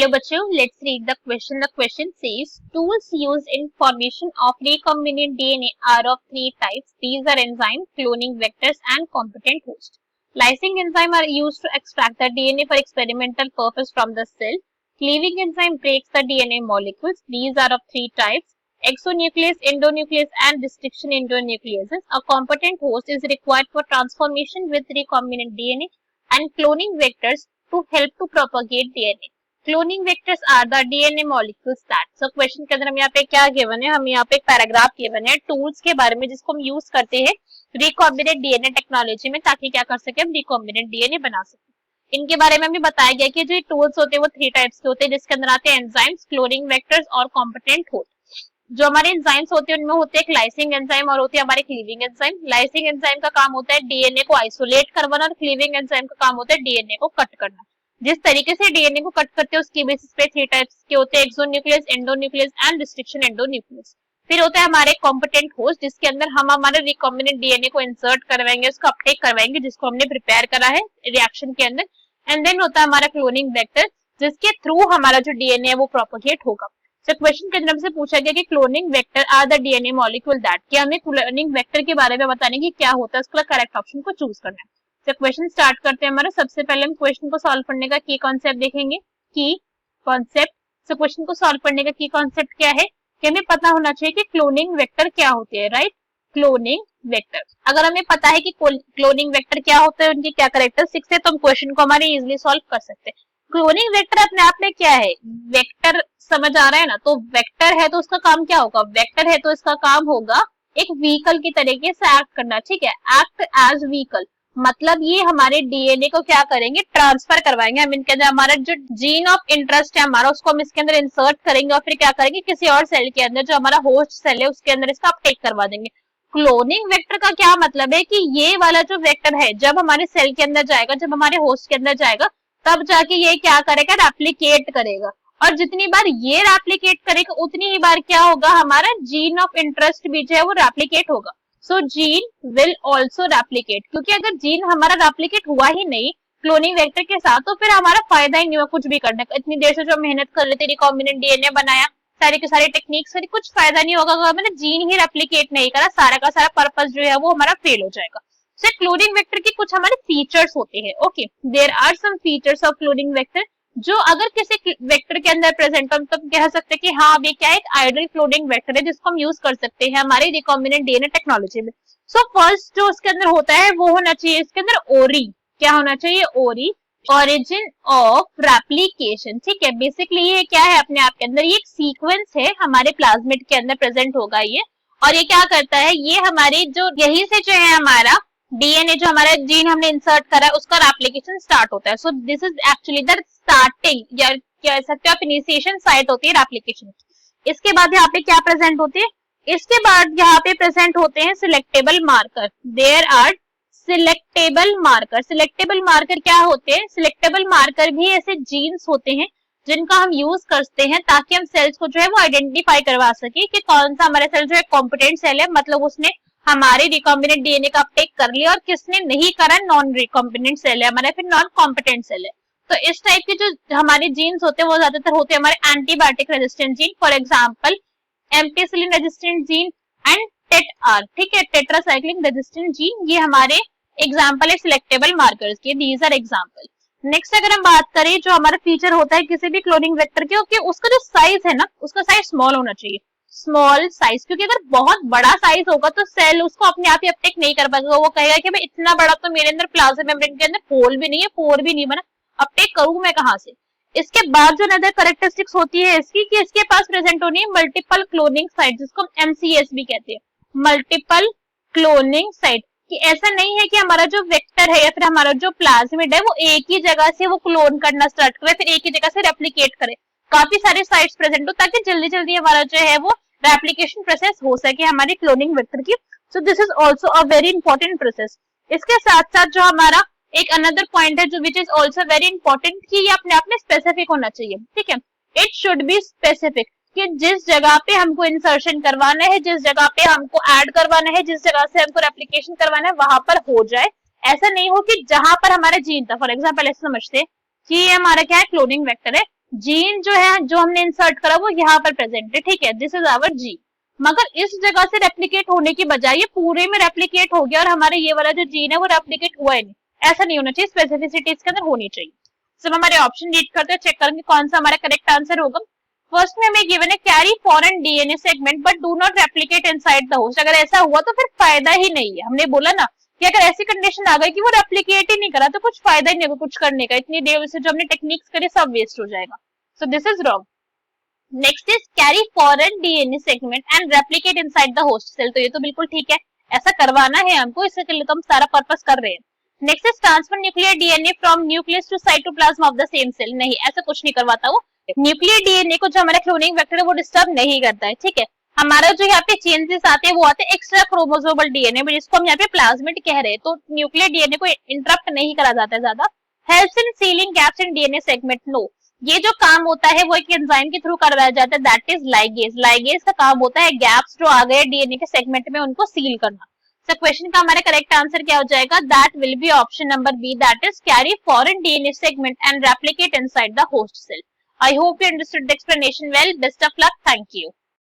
Hello बच्चों, let's read the question. The question says, tools used in formation of recombinant DNA are of three types. These are enzyme, cloning vectors and competent host. Lysing enzyme are used to extract the DNA for experimental purpose from the cell. Cleaving enzyme breaks the DNA molecules. These are of three types. Exonuclease, endonuclease and restriction endonucleases. A competent host is required for transformation with recombinant DNA and cloning vectors to help to propagate DNA. Cloning vectors are the DNA molecules that. So question के अंदर हम यहाँ पे क्या given है, हम यहाँ पे एक पैराग्राफ गिवन है टूल्स के बारे में जिसको हम यूज करते हैं रिकॉम्बिनेंट डीएनए टेक्नोलॉजी में, ताकि क्या कर सके हम रिकॉम्बिनेंट डीएनए बना सके। इनके बारे में हमें बताया गया कि जो टूल्स होते हैं वो थ्री टाइप्स के होते हैं, जिसके अंदर आते हैं एंजाइम्स, क्लोनिंग वेक्टर्स और कॉम्पिटेंट होस्ट। जो हमारे एंजाइम्स होते हैं उनमें होते हैं लाइसिंग एंजाइम और होते हैं हमारे क्लीविंग एंजाइम। लाइसिंग एंजाइम का काम होता है डीएनए को आइसोलेट करवाना और क्लीविंग एंजाइम का काम होता है डीएनए को कट करना। जिस तरीके से डीएनए को कट करते हैं उसकी बेसिस पे थ्री टाइप्स के होते हैं, exonuclease, endonuclease and restriction endonuclease. फिर होता है हमारे कॉम्पिटेंट होस्ट, जिसके अंदर हम हमारे रिकॉम्बिनेंट डीएनए को इंसर्ट करवाएंगे, उसको अपटेक करवाएंगे जिसको हमने प्रिपेयर करा है रिएक्शन के अंदर। एंड देन होता है हमारा क्लोनिंग वेक्टर, जिसके थ्रू हमारा जो डीएनए है वो प्रोपोगेट होगा। तो क्वेश्चन के अंदर हमसे पूछा गया कि cloning vector are the DNA molecule that, कि हमें क्लोनिंग वेक्टर के बारे में बताने की क्या होता है, उसका करेक्ट ऑप्शन को चूज करना है। तो क्वेश्चन स्टार्ट करते हैं हमारा। सबसे पहले हम क्वेश्चन को सॉल्व करने का की कॉन्सेप्ट देखेंगे। की कॉन्सेप्ट, तो क्वेश्चन को सॉल्व करने का की कॉन्सेप्ट क्या है कि हमें पता होना चाहिए कि क्लोनिंग वेक्टर क्या होते हैं, राइट। क्लोनिंग वेक्टर, अगर हमें पता है कि क्लोनिंग वेक्टर क्या होते हैं, उनकी क्या कैरेक्टरिस्टिक्स है, तो हम क्वेश्चन को हमारे इजिली सॉल्व कर सकते हैं। क्लोनिंग वेक्टर अपने आप में क्या है, वेक्टर समझ आ रहा है ना, तो वेक्टर है तो उसका काम क्या होगा, वेक्टर है तो इसका काम होगा एक व्हीकल की तरीके से एक्ट करना, ठीक है, एक्ट एज व्हीकल। मतलब ये हमारे डीएनए को क्या करेंगे, ट्रांसफर करवाएंगे। हम इनके अंदर हमारा जो जीन ऑफ इंटरेस्ट है हमारा, उसको हम इसके अंदर इंसर्ट करेंगे और फिर क्या करेंगे, किसी और सेल के अंदर जो हमारा होस्ट सेल है उसके अंदर इसका अपटेक करवा देंगे। क्लोनिंग वेक्टर का क्या मतलब है कि ये वाला जो वेक्टर है जब हमारे सेल के अंदर जाएगा, जब हमारे होस्ट के अंदर जाएगा, तब जाके ये क्या करेगा, रेप्लिकेट करेगा। और जितनी बार ये रेप्लिकेट करेगा उतनी ही बार क्या होगा, हमारा जीन ऑफ इंटरेस्ट भी जो है वो रेप्लिकेट होगा। सो जीन विल ऑल्सो रेप्लिकेट, क्योंकि अगर जीन हमारा रेप्लिकेट हुआ ही नहीं क्लोनिंग वेक्टर के साथ, तो फिर हमारा फायदा ही नहीं हुआ कुछ भी करने का। इतनी देर से जो मेहनत कर लेते, रिकॉम्बिनेंट डीएनए बनाया, सारे के सारे टेक्निक्स करी, कुछ फायदा नहीं होगा अगर मैंने जीन ही रेप्लिकेट नहीं करा, सारा का सारा पर्पस जो है वो हमारा फेल हो जाएगा। सो क्लोनिंग वेक्टर के कुछ हमारे फीचर्स होते हैं। Okay, there are some features of cloning vector, जो अगर किसी वेक्टर के अंदर प्रेजेंट हो तो कह सकते हैं कि हाँ ये क्या है, एक आइडियल क्लोनिंग वेक्टर है जिसको हम यूज कर सकते हैं हमारे रिकॉम्बिनेंट डीएनए टेक्नोलॉजी में। सो फर्स्ट जो उसके अंदर होता है वो होना चाहिए इसके अंदर ओरी, क्या होना चाहिए, ओरी, ओरिजिन ऑफ रेप्लिकेशन, ठीक है। बेसिकली ये क्या है अपने आप के अंदर, ये एक सीक्वेंस है हमारे प्लाज्मिड के अंदर प्रेजेंट होगा ये, और ये क्या करता है, ये हमारे जो यही से जो है हमारा डीएनए जो हमारा जीन हमने इंसर्ट करा है उसका रेप्लिकेशन स्टार्ट होता है। सो this is actually the starting, या कह सकते हो आप इनिशिएशन साइट होती है रेप्लिकेशन। इसके बाद यहाँ पे क्या प्रेजेंट होते हैं, इसके बाद यहाँ पे प्रेजेंट होते हैं selectable marker. There are selectable marker. Selectable marker क्या होते हैं, सिलेक्टेबल मार्कर भी ऐसे जीन्स होते हैं जिनका हम यूज करते हैं ताकि हम सेल्स को जो है वो आइडेंटिफाई करवा सके कि कौन सा हमारा सेल जो है कॉम्पिटेंट सेल है, मतलब उसने हमारे रिकॉम्बिनेंट डीएनए का अपटेक कर लिया, और किसने नहीं करा, नॉन रिकॉम्बिनेंट सेल है हमारा, फिर नॉन कॉम्पिटेंट सेल है। तो इस टाइप के जो हमारे जीन्स होते हैं वो ज्यादातर होते हैं हमारे antibiotic resistant gene, for example ampicillin resistant gene and TET-are, ठीक है, टेट्रासाइक्लिन रेजिस्टेंट जीन, ये हमारे एग्जांपल है सिलेक्टेबल मार्कर्स के, दीज आर एग्जांपल। नेक्स्ट अगर हम बात करें जो हमारा फीचर होता है किसी भी क्लोनिंग वेक्टर के, कि उसका जो साइज है ना, उसका साइज स्मॉल होना चाहिए, स्मॉल साइज, क्योंकि अगर बहुत बड़ा साइज होगा तो सेल उसको अपने आप ही अपटेक नहीं कर पाएगा। वो कहेगा कि भाई इतना बड़ा तो मेरे अंदर प्लाज्मा मेम्ब्रेन के अंदर होल भी नहीं है, पोर भी नहीं बना, अपटेक करूं मैं कहां से। इसके बाद जो अदर कैरेक्टरिस्टिक्स होती है इसकी, कि इसके पास प्रेजेंट होनी है मल्टीपल क्लोनिंग साइट, जिसको हम एमसीएस भी कहते हैं, मल्टीपल क्लोनिंग साइट। कि ऐसा नहीं है कि हमारा जो वेक्टर है या फिर हमारा जो प्लाज्मिड है वो एक ही जगह से वो क्लोन करना स्टार्ट करे, फिर एक ही जगह से रेप्लिकेट करे, काफी सारे साइट्स प्रेजेंट हो ताकि जल्दी जल्दी हमारा जो है वो रेप्लिकेशन प्रोसेस हो सके हमारी क्लोनिंग वेक्टर की। सो this is also a very important process. इसके साथ साथ जो हमारा एक अनदर पॉइंट है जो which is also very important, कि ये अपने आप में स्पेसिफिक होना चाहिए, ठीक है, इट शुड बी स्पेसिफिक, कि जिस जगह पे हमको इंसर्शन करवाना है, जिस जगह पे हमको ऐड करवाना है, जिस जगह से हमको रेप्लिकेशन करवाना है वहां पर हो जाए। ऐसा नहीं हो कि जहां पर हमारा जीन था, फॉर एग्जांपल ऐसे समझते कि ये हमारा क्या है, क्लोनिंग वेक्टर है, जीन जो है जो हमने इंसर्ट करा वो यहाँ पर प्रेजेंट है, ठीक है, दिस इज आवर जी। मगर इस जगह से रेप्लिकेट होने की बजाय ये पूरे में रेप्लिकेट हो गया और हमारे ये वाला जो जीन है वो रेप्लिकेट हुआ ही नहीं, ऐसा नहीं होना चाहिए, स्पेसिफिसिटी इसके अंदर होनी चाहिए। सब हमारे ऑप्शन रीड करते हैं, चेक करेंगे कौन सा हमारा करेक्ट आंसर होगा। फर्स्ट में हमें गिवन है carry foreign DNA segment but do not replicate inside the host. अगर ऐसा हुआ तो फिर फायदा ही नहीं है, हमने बोला ना कि अगर ऐसी कंडीशन आ गई कि वो रेप्लिकेट ही नहीं करा तो कुछ फायदा ही नहीं होगा कुछ करने का, इतनी देर से जो हमने टेक्निक्स करे सब वेस्ट हो जाएगा। So this is wrong. Next is carry foreign DNA segment and replicate inside the host cell, तो ये तो बिल्कुल ठीक है, ऐसा करवाना है हमको, इसके लिए तो हम सारा पर्पस कर रहे हैं। Next is transfer nuclear DNA from nucleus to cytoplasm of the same cell, नहीं ऐसा कुछ नहीं करवाता वो। न्यूक्लियर डीएनए को जो हमारा क्लोनिंग वेक्टर है वो डिस्टर्ब नहीं करता है, ठीक है। हमारा जो यहाँ पे चेंजेस आते हैं वो आते हैं एक्स्ट्रा क्रोमोसोमल डीएनए जिसको हम यहाँ पे प्लाज्मिड कह रहे हैं, तो न्यूक्लियर डीएनए को इंटरप्ट नहीं करा जाता है ज्यादा। Helps in sealing gaps in DNA segment, no, ये जो काम होता है वो एक एंजाइम के थ्रू करवाया जाता है, दैट इज लाइगेज। लाइगेज का काम होता है गैप्स जो आ गए डीएनए के सेगमेंट में उनको सील करना। सो क्वेश्चन का हमारा करेक्ट आंसर क्या हो जाएगा, that will be option number B, that is carry foreign DNA segment and replicate inside the host cell. I hope you understood the explanation well. Best of luck. Thank you.